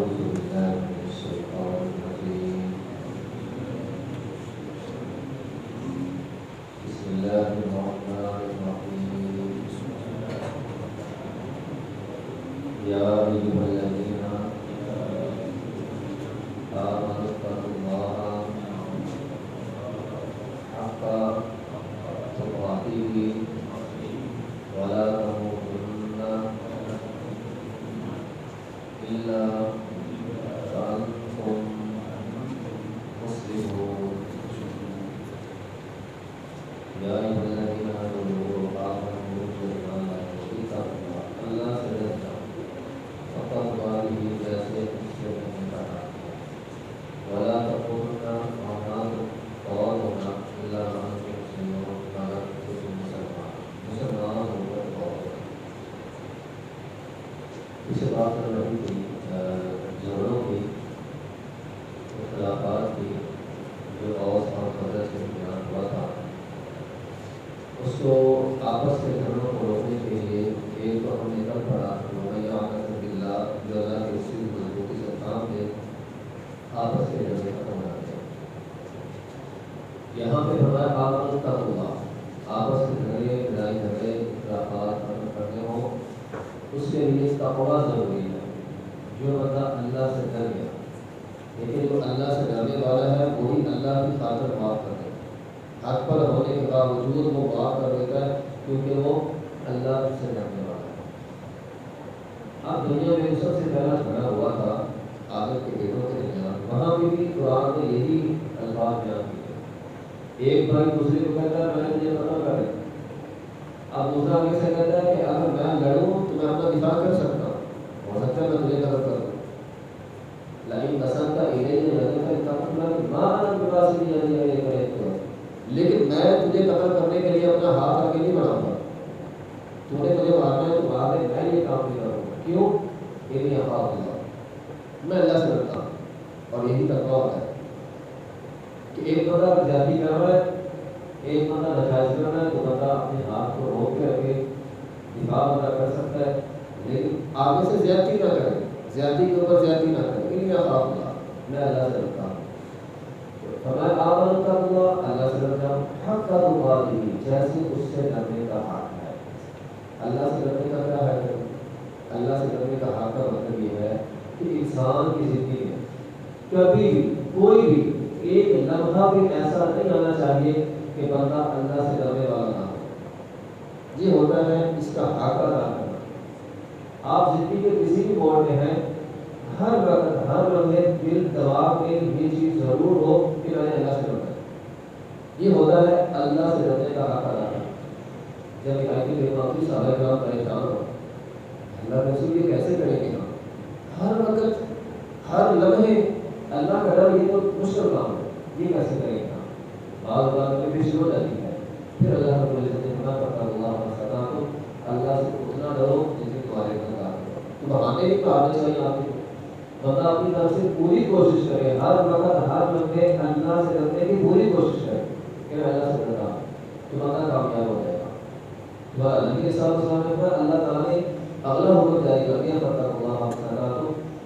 بالله من الشيطان الرجيم بسم الله الرحمن الرحيم يا أيها الذين آمنوا اتقوا الله حق تقاته ولا تموتن إلا وأنتم مسلمون يا أيها الذين آمنوا آمنوا بالله اللہ سے ڈرنا وتقوى جیسے اس سے نہیں کہا ولا تكونن اور ہونا إلا وأنتم مسلمون مگر تم مسلمان ہو کر بہت اس بات پر رہی تھی جوڑوں کی اختلافات کی جو اوس اور خزرج کے درمیان ہوا تھا اس کو آپس کے جھگڑوں کو روکنے کے لیے ایک تو ہم نے کل پڑھا باللہ جو اللہ کے اسی مضبوطی سے کام دے آپس کے جھگڑے ختم ہو جاتے ہیں۔ یہاں پہ ہمارا آمن تقویٰ آپس کے جھگڑے لڑائی جھگڑے اختلافات ختم کرنے ہوں اس کے لیے تقویٰ ضروری ہے۔ جو بندہ اللہ سے ڈر گیا لیکن جو اللہ سے ڈرنے والا ہے وہی اللہ کی خاطر معاف کر دیتا ہے، حق پر ہونے کے باوجود وہ معاف کر دیتا ہے کیونکہ وہ اللہ سے ڈرنے والا ہے۔ اب دنیا میں سب سے پہلا جھگڑا ہوا تھا آدم کے بیٹوں کے درمیان، وہاں بھی قرآن نے یہی الفاظ بیان کیے۔ ایک بھائی دوسرے کو کہتا ہے میں نے تجھے قتل کر دیا، اب دوسرا کیسے کہتا ہے کہ اگر میں لڑوں تو میں اپنا دفاع کر سکتا ہوں، ہو سکتا ہے میں تجھے قتل کر دوں، لیکن قسم کا لیکن میں تجھے قتل کرنے کے لیے اپنا ہاتھ آگے نہیں بڑھاؤں گا، تو نے مجھے مارنا ہے تو مار دے، میں یہ کام نہیں کروں گا۔ کیوں؟ یہ نہیں افاق اللہ، میں اللہ سے ڈرتا ہوں۔ اور یہی تقویٰ ہوتا ہے کہ ایک بندہ زیادتی کر رہا ہے، ایک بندہ ناجائز کر رہا ہے تو بندہ اپنے ہاتھ کو روک کے رکھے، دفاع بندہ کر سکتا ہے لیکن آگے سے زیادتی نہ کرے، زیادتی کے اوپر زیادتی نہ کرے، یہ نہیں افاق اللہ، میں اللہ سے ڈرتا ہوں۔ فرمایا آمن تقویٰ اللہ سے ڈرتا ہوں حق تقاته جیسے اس سے ڈرنے کا حق ہے۔ اللہ سے ڈرنے کا کیا ہے؟ اللہ سے ڈرنے کا حق کا مطلب یہ ہے کہ انسان کی زندگی میں کبھی بھی کوئی بھی ایک لمحہ بھی ایسا نہیں آنا چاہیے کہ بندہ اللہ سے ڈرنے والا نہ ہو۔ یہ ہوتا ہے اس کا حق ادا کرنا۔ آپ زندگی کے کسی بھی موڑ میں ہیں، ہر وقت ہر لمحے دل دماغ میں یہ چیز ضرور ہو کہ میں نے اللہ سے ڈرنا ہے۔ یہ ہوتا ہے اللہ سے ڈرنے کا حق ادا کرنا۔ جب صحابہ کرام پریشان ہو اللہ کے رسول یہ کیسے کریں گے ہم؟ ہر وقت ہر لمحے اللہ کا ڈر، یہ تو مشکل کام ہے، یہ کیسے کریں گے ہم؟ بعض بات میں پیش ہو جاتی ہے، پھر اللہ رب العزت نے منع کرتا اللہ کو اللہ سے اتنا ڈرو جتنی تمہارے اندر تو بہانے بھی آنے چاہیے۔ آپ بندہ اپنی طرف سے پوری کوشش کرے، ہر وقت ہر لمحے اللہ سے ڈرنے کی پوری کوشش کرے کہ میں اللہ سے ڈرتا ہوں تو بندہ کامیاب ہو جائے گا۔ نبی کے ساتھ پر اللہ تعالیٰ نے اگلا حکم جاری کر دیا تو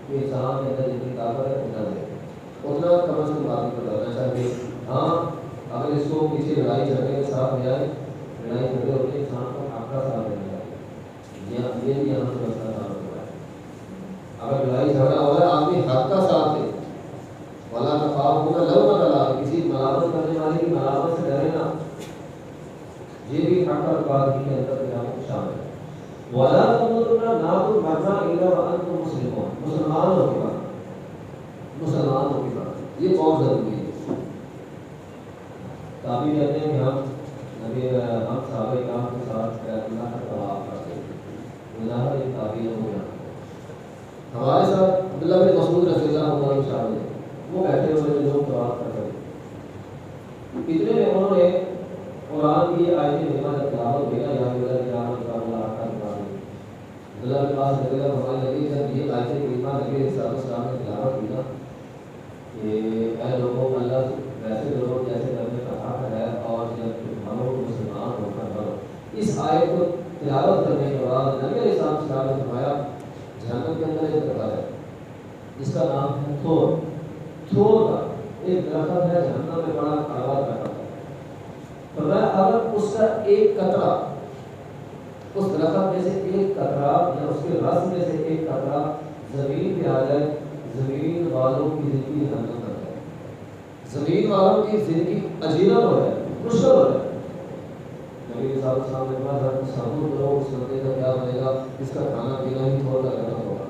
کہ انسان کے اندر جتنی طاقت ہے اتنا دے، اتنا کم از کم آدمی کو ڈرنا چاہیے۔ ہاں اگر اس کو کسی لڑائی جھگڑے کے ساتھ ہو جائے، لڑائی جھگڑے ہوتے انسان کو حق کا ساتھ دینا چاہیے، یہ بھی یہاں سے مسئلہ کام ہو رہا ہے۔ اگر لڑائی جھگڑا ہو رہا ہے آدمی حق کا ساتھ دے، ولا تخافون لومۃ لائم، کسی ملامت کرنے والے کی ملامت سے ڈرے نہ، یہ بھی حق کا بات ہی کے اندر شامل ہے۔ ولا تموتن، نہ تم مرنا الا وانتم مسلمون، مسلمان ہو کے مرنا، مسلمان ہو کے مرنا، یہ بہت ضروری ہے۔ تابعین کہتے ہیں کہ ہم صحابہ کرام کے ساتھ بیت اللہ کا طواف کرتے ہیں، مظاہر ایک تابعین ہو گیا۔ ہمارے ساتھ عبداللہ بن مسعود رضی اللہ عنہ شامل ہیں، وہ بیٹھے ہوئے لوگ طواف کر رہے ہیں، اتنے میں انہوں نے قرآن کی آیت کریمہ کا تلاوت کیا، یا اللہ کی رحمت کا اللہ کا نام۔ عبداللہ کے پاس رضی اللہ فرمانے لگے جب یہ آیت کریمہ نبی علیہ السلام نے تلاوت کی نا کہ اے لوگوں اللہ ویسے لوگوں جیسے نبی کا حق ہے، اور جب ہم لوگ مسلمان ہو کر کرو، اس آیت کو تلاوت کرنے کے بعد نبی علیہ السلام نے فرمایا جہنم کے اندر ایک درگاہ ہے، جس کا نام ہے تھور. تھور کا ایک درخت ہے جہنم میں بڑا کڑوا درخت ہے. فرمایا اگر اس کا ایک قطرہ اس درخت میں سے ایک قطرہ یا اس کے رس میں سے ایک قطرہ زمین پہ آ جائے, زمین والوں کی زندگی جہنم کر جائے, زمین والوں کی زندگی عجیب ہو جائے, مشکل ہو جائے. نبی صاحب السلام نے فرمایا تصور کرو اس بندے کا کیا بنے گا, اس کا کھانا پینا ہی تھوڑا لگا ہوگا,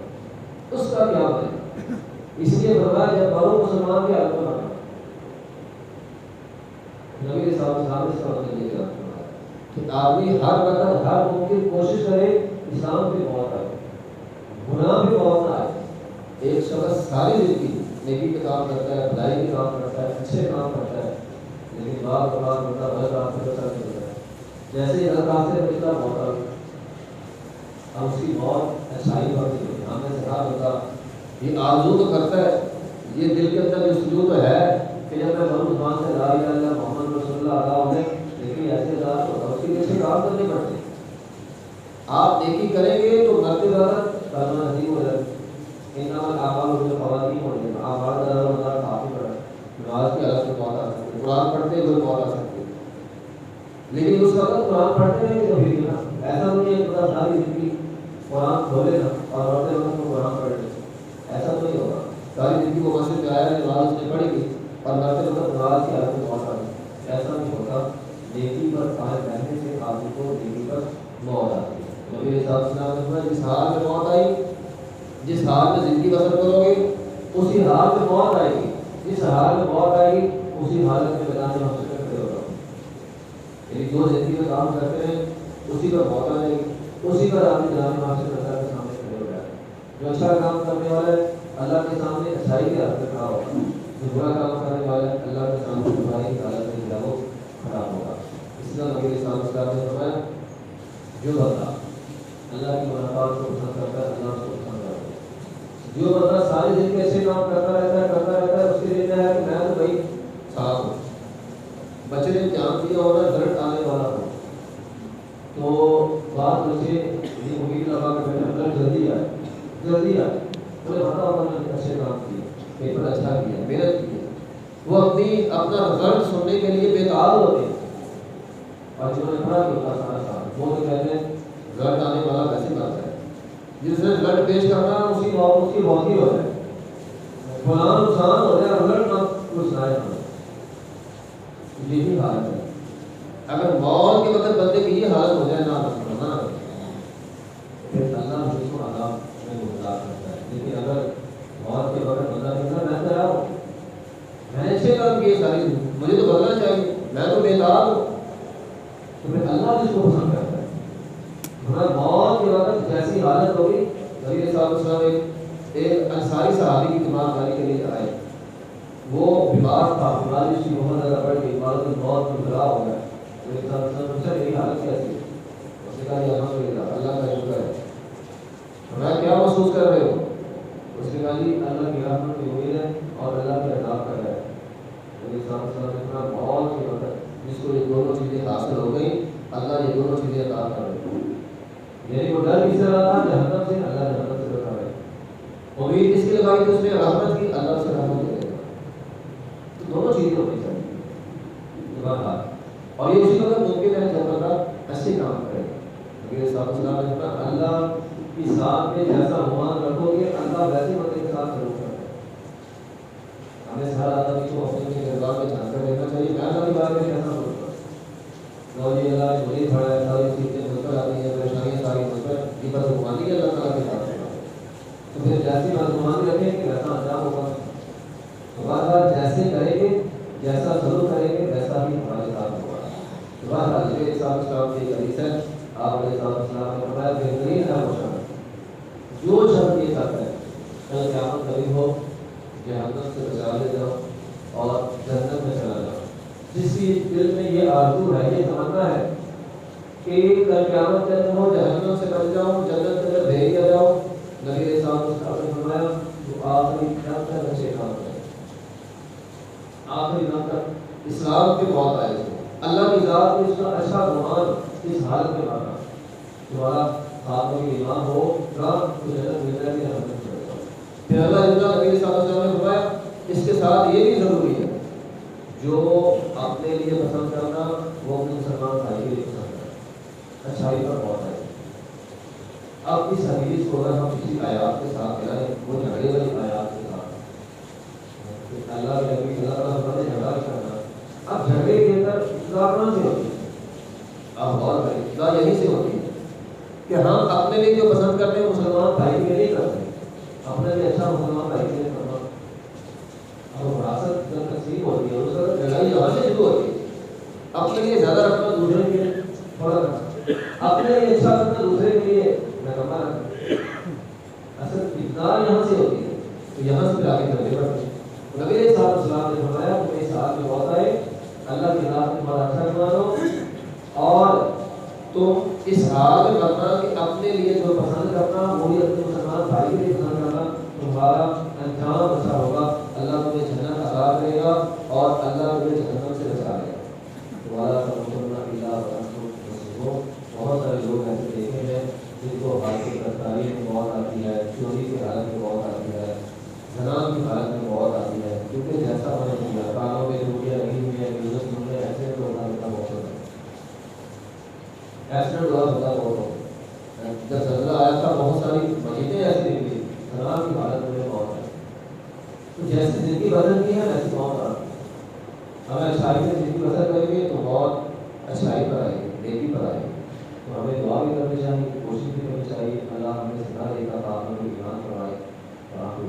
اس کا کیا بنے گا. اس لیے فرمایا جب مرو مسلمان کی حالت میں بنا. نبی صاحب السلام نے اس کا مطلب یہ کیا کہ آدمی ہر وقت ہر ممکن کوشش کرے اسلام پہ موت آئے, گناہ پہ موت نہ آئے. ایک شخص ساری زندگی نیکی پہ کام کرتا ہے, بھلائی پہ کام کرتا ہے, اچھے کام کرتا ہے, لیکن بعض اوقات ہوتا ہے غلط راستے پر چل رہا ہے. جیسے ہی غلط راستے پر چلا موت آ گئی, اب اس کی موت اچھائی پر نہیں ہوئی. ہم نے سکھا ہوتا یہ آرزو تو کرتا ہے, یہ دل کے اندر یہ سجود تو ہے کہ جب میں مروں زبان سے لا الہ الا اللہ محمد رسول اللہ ادا ہونے, لیکن ایسے ذات تو اس کے لیے کام کرنے پڑتے. آپ نیکی کریں گے تو مرتے وقت کرنا نصیب ہو جائے. انما الاعمال بالخواتیم ہو جائے, اعمال کا اللہ کافی پڑا. نماز کی حالت میں موت آ سکتی ہے, قرآن پڑھتے ہوئے موت آ سکتی ہے, لیکن اس وقت قرآن پڑھتے رہیں گے کبھی بھی نا. ایسا نہیں ہے کہ ساری زندگی قرآن کھولے نا اور روتے وقت میں قرآن پڑھ لے, ایسا تو نہیں ہوگا. ساری زندگی وہ مسجد میں آیا, نماز اس نے پڑھی گئی اور مرتے وقت نماز کی حالت میں موت آ گئی, ایسا نہیں ہوتا. نیکی پر قائم رہنے سے آدمی کو نیکی پر موت آتی ہے. نبی صاحب السلام نے فرمایا جس حال میں موت آئی, جس حال میں زندگی بسر کرو گے اسی حال میں موت آئے گی. جس حال میں موت آئے گی اسی حالت میں میدان محشر میں کھڑے ہوگا. یعنی جو زندگی میں کام کرتے ہیں اسی پر موت آ جائے گی, اسی پر آدمی میدان محشر میں اللہ کے سامنے کھڑے ہو جائے. جو اچھا کام کرنے والا ہے اللہ کے سامنے اچھائی کے حالت میں کھڑا ہوگا, جو برا کام کرنے والا ہے اللہ کے سامنے برائی کی حالت میں وہ کھڑا ہوگا. اس لیے نبی صلی اللہ علیہ وسلم نے فرمایا جو بندہ اللہ کی منافعات کو پسند کرتا ہے اللہ اس کو پسند کرتا ہے. جو بندہ ساری زندگی ایسے کام کرتا رہتا ہے اس کے لیے کیا ہے کہ میں تو بھائی صاف ہوں, بچے نے امتحان دیا ہونا رزلٹ آنے والا ہو تو بعض بچے یہ امید لگا کہ میرا رزلٹ جلدی آئے مجھے پتا ہوگا میں نے اچھے کام کیے, پیپر اچھا کیا, محنت کی ہے, وہ اپنا رزلٹ سننے کے لیے بےتاب ہوتے ہیں. اور جنہوں نے پڑھا کہ ہوتا سارا سال وہ تو کہتے ہیں رزلٹ آنے والا ویسے بات ہے, جس نے رزلٹ پیش کرنا اس کی موت ہی ہو جائے, فلاں نقصان ہو جائے, رزلٹ نہ کچھ نہ ہے. یہی حالت ہے. اگر موت کے وقت بندے کی یہ حالت ہو جائے نہ پھر اللہ اس کو عذاب میں مبتلا کرتا ہے. لیکن اگر موت کے وقت بندہ کہتا میں تو ہوں, میں نے اچھے کام کیے ساری, مجھے تو بدلنا چاہیے, میں تو بےتاب ہوں, تو پھر اللہ اس کو پسند کرتا ہے. ہمارا موت کے وقت جیسی حالت ہوگی. نبی صاحب السلام ایک انصاری صحابی کی تیمارداری کے لیے آئے, وہ بیمار تھا, بیماری اس کی بہت زیادہ بڑھ گئی, مرض موت میں مبتلا ہو گیا. نبی صاحب السلام نے میری حالت کیسی ہے؟ اس نے کہا الحمدللہ اللہ کا شکر ہے. میں کیا محسوس کر رہے ہو؟ اس نے کہا جی اللہ کی رحمت کی امید ہے اور اللہ کے عذاب کر رہا ہے. نبی صاحب السلام نے کہا موت کے وقت جس کو یہ دونوں چیزیں حاصل ہو گئی اللہ یہ دونوں چیزیں عطا کر رہے ہیں. یعنی وہ ڈر کس سے رہا تھا جہنم سے, اللہ جہنم سے بچا رہے. امید اس کے لگائی تو اس نے رحمت کی, اللہ سے رحمت دے گا. تو دونوں چیزیں ہونی چاہیے. اور یہ اسی وقت ممکن ہے جب بندہ اچھے کام کرے. نبی صاحب السلام نے کہا اللہ کی ذات میں جیسا گمان رکھو گے اللہ ویسے بندے کے ساتھ ضرور کرے. ہمیں ہر آدمی کو اپنے کردار میں جھانک کر دیکھنا چاہیے. میں ساری بات میں کیسا سوچتا ہوں جی اللہ مجھے کھڑا ہے, ساری چیزیں مجھ پر آتی ہیں, پریشانیاں ساری مجھ پر, یہ بدگمانی ہے اللہ تعالیٰ کے ساتھ. تو پھر جیسی بدگمانی رکھیں گے ویسا انجام ہوگا. تو بات جیسے کریں گے جیسا ضرور کریں گے ویسا ہی ہمارے ساتھ ہوگا. تو بات نبی صاحب السلام کی حدیث ہے, آپ علیہ السلام نے فرمایا بہترین ہے وہ شخص جو شخص یہ کرتا ہے کل قیامت کبھی ہو جہنم سے بچا لے جاؤ اور جنت میں چلا جاؤ. جس کی دل میں یہ آرزو ہے, یہ تمنا ہے کہ کل قیامت کے دن ہو جہنم سے بچ جاؤ, جنت کے اندر بھیج دیا جاؤ. نبی صاحب نے فرمایا جو آخری دم تک اچھے کام کرے, آخری دم تک اسلام کے موت آئے تھے, اللہ کی ذات میں اس کا اچھا گمان اس حالت میں آتا تمہارا خاتمہ ایمان ہوگا تو جنت مل جائے گی, جہنم میں چلے جاؤ. پھر اللہ اتنا نبی صلی اللہ علیہ وسلم نے فرمایا اس کے ساتھ یہ بھی ضروری ہے جو اپنے لیے پسند کرنا وہ اپنے مسلمان بھائی کے لیے پسند کرنا، اچھائی پر بہت ہے۔ اب اس حدیث کو اگر ہم کسی آیات کے ساتھ ملائیں، وہ جھگڑے والی آیات کے ساتھ، اللہ کے نبی صلی اللہ علیہ وسلم نے جھگڑا کرنا، اب جھگڑے کے اندر اصلاح کہاں سے ہوتی ہے؟ آپ غور کریں، اصلاح یہیں سے ہوتی ہے کہ ہم اپنے لیے جو پسند کرتے ہیں مسلمان بھائی کے لیے نہیں کرتے، اپنے لیے اچھا مسلمان بھائی کے لیے کرنا۔ اب وراثت جب تقسیم ہوتی ہے اس وقت لڑائی یہاں سے شروع ہوتی ہے، اپنے لیے زیادہ رکھنا، دوسرے کے لیے تھوڑا رکھنا، اپنے لیے اچھا رکھنا، دوسرے کے لیے نکما رکھنا۔ اصل اقدار یہاں سے ہوتی ہے، تو یہاں سے آگے چلنے پڑتے ہیں۔ نبی علیہ السلام نے فرمایا تم اس حال میں موت آئے، اللہ کی ذات کو بڑا اچھا مانو، اور تم اس حال میں بننا کہ اپنے لیے جو پسند کرنا وہی اپنے مسلمان بھائی کے لیے پسند کرنا، تمہارا انجام اچھا ہوگا، اللہ تمہیں جنت عطا کرے گا اور اللہ تمہیں جہنم سے بچا لے گا۔ تمہارا تمنا بہت سارے لوگ ایسے دیکھے ہیں جن کو حالت گرفتاری میں موت آتی ہے، چوری کی حالت میں موت آتی ہے، زنان کی حالت میں موت آتی ہے، کیونکہ جیسا انہوں نے کیا کانوں میں چوٹیاں لگی ہوئی ہیں، بزنس میں ایسے تو ہوتا بہت ہوتا ہے، ایکسیڈنٹ ہوا ہوتا بہت ہوتا ہے۔ جب زلزلہ آیا تھا بہت ساری مسجدیں ایسی نکلی، زنان کی حالت میں موت ہے۔ تو جیسی زندگی بدل کی ہے ویسی موت آ رہی ہے۔ ہمیں اچھائی سے زندگی بدل کریں گے تو موت اچھائی پر آئے گی، نیکی پر آئے گی۔ تو ہمیں دعا بھی کرنی چاہیے، کوشش بھی کرنی چاہیے، اللہ ہمیں زندہ رہے گا، آپ ہمیں ایمان فرمائے اور آپ کو